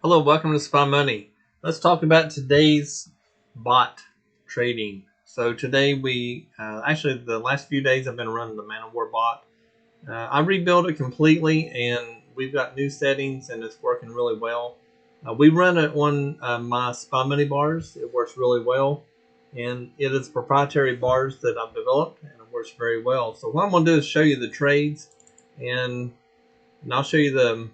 Hello, welcome to Spy Money. Let's talk about today's bot trading. So today actually the last few days I've been running the Manowar bot. I rebuilt it completely and we've got new settings and it's working really well. We run it on my Spy Money bars. It works really well and it is proprietary bars that I've developed and it works very well. So what I'm going to do is show you the trades and I'll show you the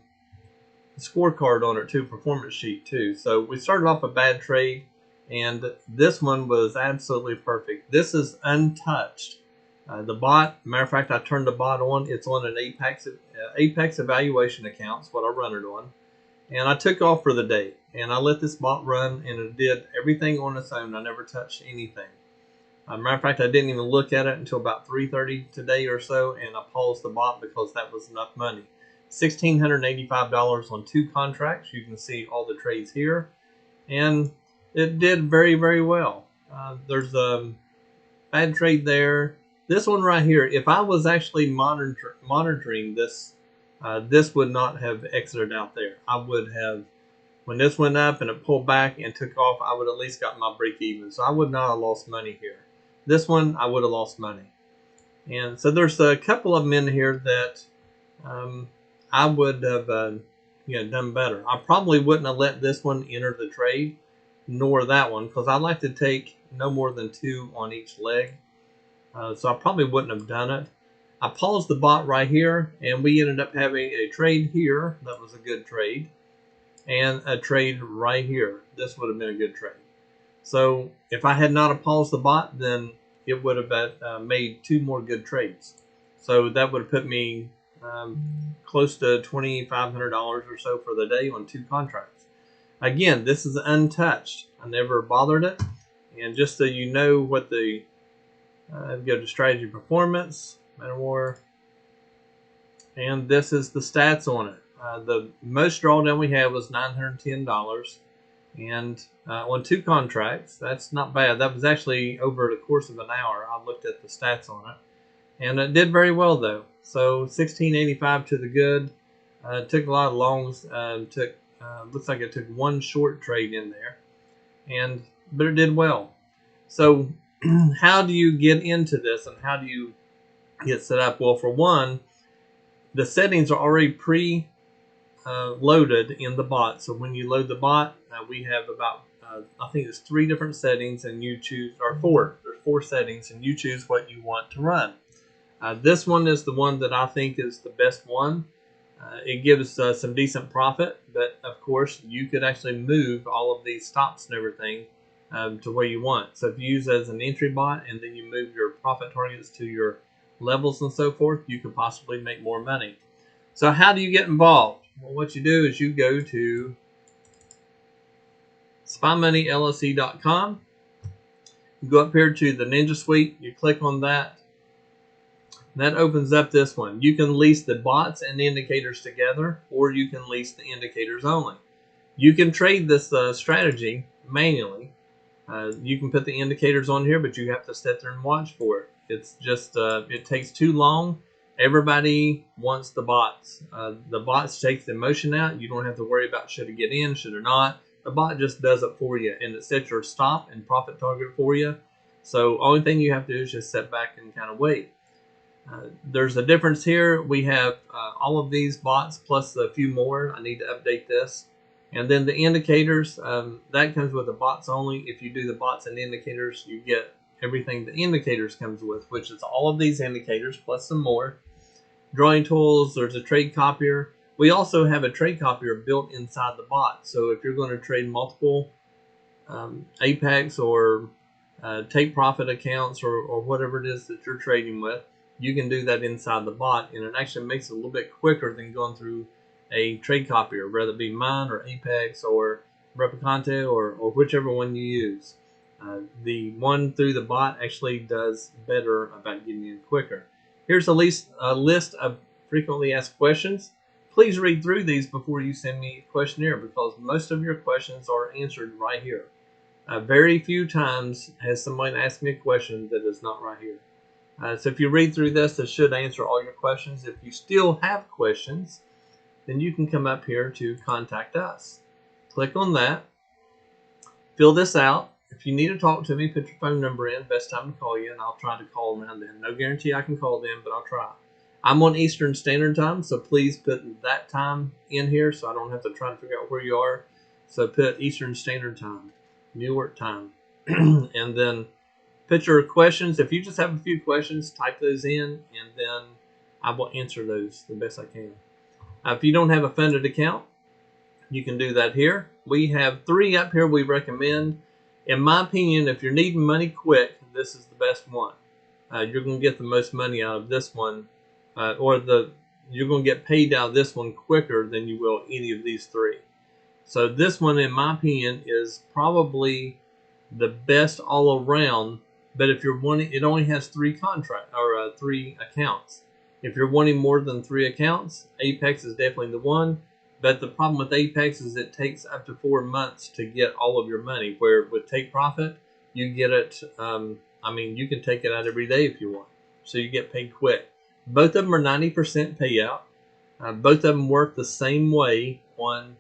scorecard on it too, performance sheet too. So we started off a bad trade and this one was absolutely perfect. This is Untouched. The bot, matter of fact, I turned the bot on. It's on an Apex evaluation account. That's what I run it on. And I took off for the day and I let this bot run and it did everything on its own. I never touched anything. Matter of fact, I didn't even look at it until about 3:30 today or so, and I paused the bot because that was enough money. $1,685 on 2 contracts. You can see all the trades here, and it did very, very well. There's a bad trade there. This one right here, if I was actually monitoring this, this would not have exited out there. I would have, when this went up and it pulled back and took off, I would at least got my break even. So I would not have lost money here. This one, I would have lost money. And so there's a couple of them in here that I would have done better. I probably wouldn't have let this one enter the trade, nor that one, because I like to take no more than 2 on each leg. So I probably wouldn't have done it. I paused the bot right here, and we ended up having a trade here. That was a good trade. And a trade right here. This would have been a good trade. So if I had not paused the bot, then it would have made 2 more good trades. So that would have put me close to $2,500 or so for the day on 2 contracts. Again, this is Untouched. I never bothered it. And just so you know what the go to strategy performance, Manowar, and this is the stats on it. The most drawdown we had was $910, and on 2 contracts, that's not bad. That was actually over the course of an hour. I looked at the stats on it, and it did very well though. So $1,685 to the good. Took a lot of longs. Looks like it took 1 short trade in there, but it did well. So how do you get into this and how do you get set up? Well, for one, the settings are already pre-loaded in the bot. So when you load the bot, we have about I think it's 3 different settings, and you choose, or 4. There's 4 settings, and you choose what you want to run. This one is the one that I think is the best one. It gives some decent profit, but of course you could actually move all of these stops and everything to where you want. So if you use it as an entry bot and then you move your profit targets to your levels and so forth, you could possibly make more money. So how do you get involved? Well, what you do is you go to SpyMoneyLLC.com. You go up here to the Ninja Suite. You click on that. That opens up this one. You can lease the bots and the indicators together, or you can lease the indicators only. You can trade this strategy manually. You can put the indicators on here, but you have to sit there and watch for it. It's just, it takes too long. Everybody wants the bots. The bots takes the emotion out. You don't have to worry about should it get in, should it not. The bot just does it for you, and it sets your stop and profit target for you. So only thing you have to do is just sit back and kind of wait. There's a difference here. We have all of these bots plus a few more. I need to update this. And then the indicators, that comes with the bots only. If you do the bots and indicators, you get everything the indicators comes with, which is all of these indicators plus some more. Drawing tools, there's a trade copier. We also have a trade copier built inside the bot. So if you're going to trade multiple Apex or take profit accounts or whatever it is that you're trading with, you can do that inside the bot, and it actually makes it a little bit quicker than going through a trade copier, whether it be mine or Apex or Replicante or whichever one you use. The one through the bot actually does better about getting in quicker. Here's a list of frequently asked questions. Please read through these before you send me a questionnaire, because most of your questions are answered right here. Very few times has someone asked me a question that is not right here. So if you read through this, it should answer all your questions. If you still have questions, then you can come up here to contact us. Click on that. Fill this out. If you need to talk to me, put your phone number in. Best time to call you, and I'll try to call around then. No guarantee I can call then, but I'll try. I'm on Eastern Standard Time, so please put that time in here so I don't have to try to figure out where you are. So put Eastern Standard Time, New York time. And then put your questions. If you just have a few questions, type those in, and then I will answer those the best I can. If you don't have a funded account, you can do that here. We have 3 up here we recommend. In my opinion, if you're needing money quick, this is the best one. You're going to get the most money out of this one, you're going to get paid out of this one quicker than you will any of these 3. So this one, in my opinion, is probably the best all around. But if you're wanting, it only has 3 accounts. If you're wanting more than 3 accounts, Apex is definitely the one. But the problem with Apex is it takes up to 4 months to get all of your money. Where with Take Profit, you get it. You can take it out every day if you want, so you get paid quick. Both of them are 90% payout. Both of them work the same way on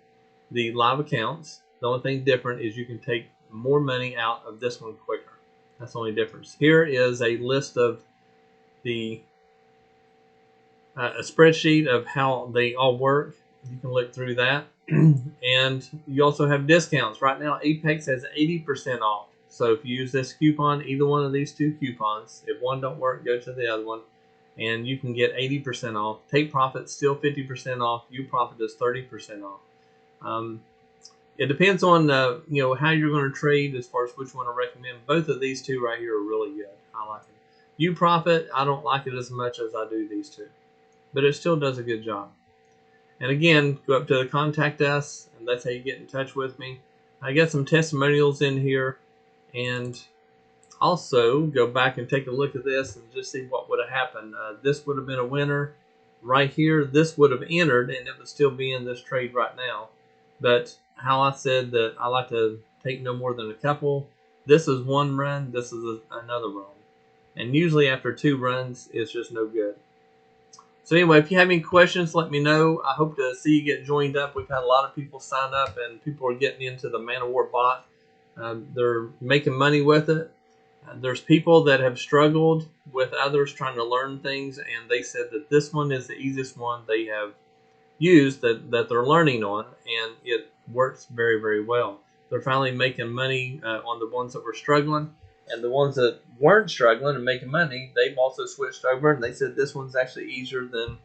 the live accounts. The only thing different is you can take more money out of this one quicker. That's the only difference. Here is a list of a spreadsheet of how they all work. You can look through that. And you also have discounts. Right now, Apex has 80% off. So if you use this coupon, either one of these 2 coupons, if one don't work, go to the other one, and you can get 80% off. Take Profit still 50% off. UProfit is 30% off. It depends on how you're going to trade as far as which one I recommend. Both of these 2 right here are really good. I like them. UProfit, I don't like it as much as I do these 2, but it still does a good job. And again, go up to the Contact Us, and that's how you get in touch with me. I got some testimonials in here, and also go back and take a look at this and just see what would have happened. This would have been a winner right here. This would have entered, and it would still be in this trade right now. But how I said that I like to take no more than a couple. This is 1 run. This is another run. And usually after 2 runs, it's just no good. So anyway, if you have any questions, let me know. I hope to see you get joined up. We've had a lot of people sign up, and people are getting into the Manowar bot. They're making money with it. There's people that have struggled with others trying to learn things, and they said that this one is the easiest one they have used that they're learning on, and it works very, very well. They're finally making money on the ones that were struggling. And the ones that weren't struggling and making money, they've also switched over, and they said this one's actually easier than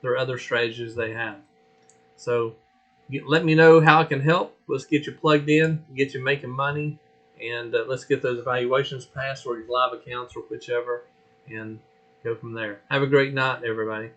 their other strategies they have. So let me know how I can help. Let's get you plugged in, get you making money, and let's get those evaluations passed or your live accounts or whichever, and go from there. Have a great night, everybody.